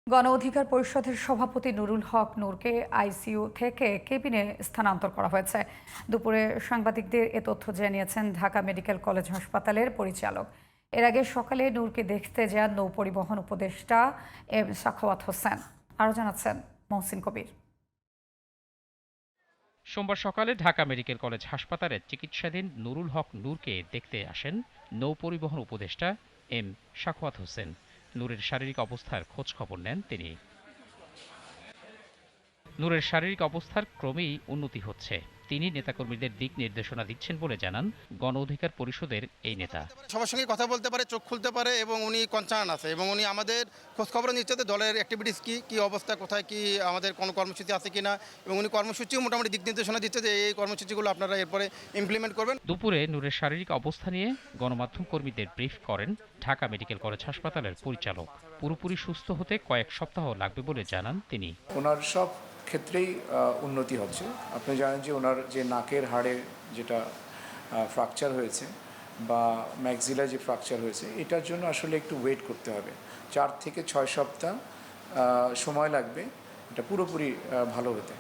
গণ অধিকার পরিষদের সভাপতি নুরুল হক নূরকে আইসিইউ থেকে কেবিনে স্থানান্তর করা হয়েছে। দুপুরে সাংবাদিকদের এ তথ্য জানিয়েছেন ঢাকা মেডিকেল কলেজ হাসপাতালের পরিচালক। এর আগে সকালে নূরকে দেখতে যান নৌ পরিবহন উপদেষ্টা এম সাখাওয়াত হোসেন। আরও জানাচ্ছেন মহসিন কবির। সোমবার সকালে ঢাকা মেডিকেল কলেজ হাসপাতালে চিকিৎসাধীন নুরুল হক নূরকে দেখতে আসেন নৌ পরিবহন উপদেষ্টা এম সাখাওয়াত হোসেন। নূরের শারীরিক অবস্থার খোঁজ খবর নেন তিনি। নূরের শারীরিক অবস্থার ক্রমেই উন্নতি হচ্ছে। তিনি নেতাকর্মীদের দিক নির্দেশনা দিচ্ছেন বলে জানান গণ অধিকার পরিষদের এই নেতা। সবার সঙ্গে কথা বলতে পারে, চোখ খুলতে পারে এবং উনি কনসার্ন আছে এবং উনি আমাদের খোঁজখবর নিচ্ছে যে দলের অ্যাক্টিভিটিস কী অবস্থা, কোথায় কি আমাদের কোনো কর্মসূচি আছে কিনা, এবং উনি কর্মসূচিও মোটামুটি দিক নির্দেশনা দিচ্ছে যে এই কর্মসূচিগুলো আপনারা এরপরে ইমপ্লিমেন্ট করবেন। দুপুরে নূরের শারীরিক অবস্থা নিয়ে গণমাধ্যম কর্মীদের ব্রিফ করেন ঢাকা মেডিকেল কলেজ হাসপাতালের পরিচালক। পুরোপুরি সুস্থ হতে কয়েক সপ্তাহ লাগবে বলে জানান তিনি। ওনার সব ক্ষেত্রেই উন্নতি হচ্ছে। আপনি জানেন যে ওনার যে নাকের হাড়ে যেটা ফ্র্যাকচার হয়েছে বা ম্যাক্সিলা যে ফ্র্যাকচার হয়েছে, এটার জন্য আসলে একটু ওয়েট করতে হবে। 4 থেকে 6 সপ্তাহ সময় লাগবে এটা পুরোপুরি ভালো হতে।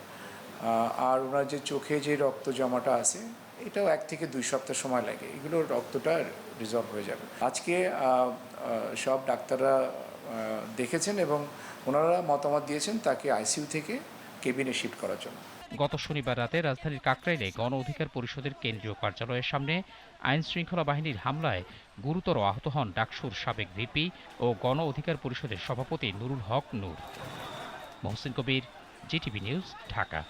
আর ওনার যে চোখে যে রক্ত জমাটা আছে, এটাও 1 থেকে 2 সপ্তাহ সময় লাগে, এগুলো রক্তটা রিজলভ হয়ে যাবে। আজকে সব ডাক্তাররা দেখেছেন এবং ওনারা মতামত দিয়েছেন তাকে আইসিইউ থেকে কেবিনে শিফট করার জন্য। গত শনিবার রাতে রাজধানীর কাকরাইলে গণ অধিকার পরিষদের কেন্দ্রীয় কার্যালয়ের সামনে আইন শৃঙ্খলা বাহিনীর হামলায় গুরুতর আহত হন ডাকসুর সাবেক ভিপি ও গণ অধিকার পরিষদের সভাপতি নুরুল হক নূর। মহসিন কবির, জিটিভি নিউজ, ঢাকা।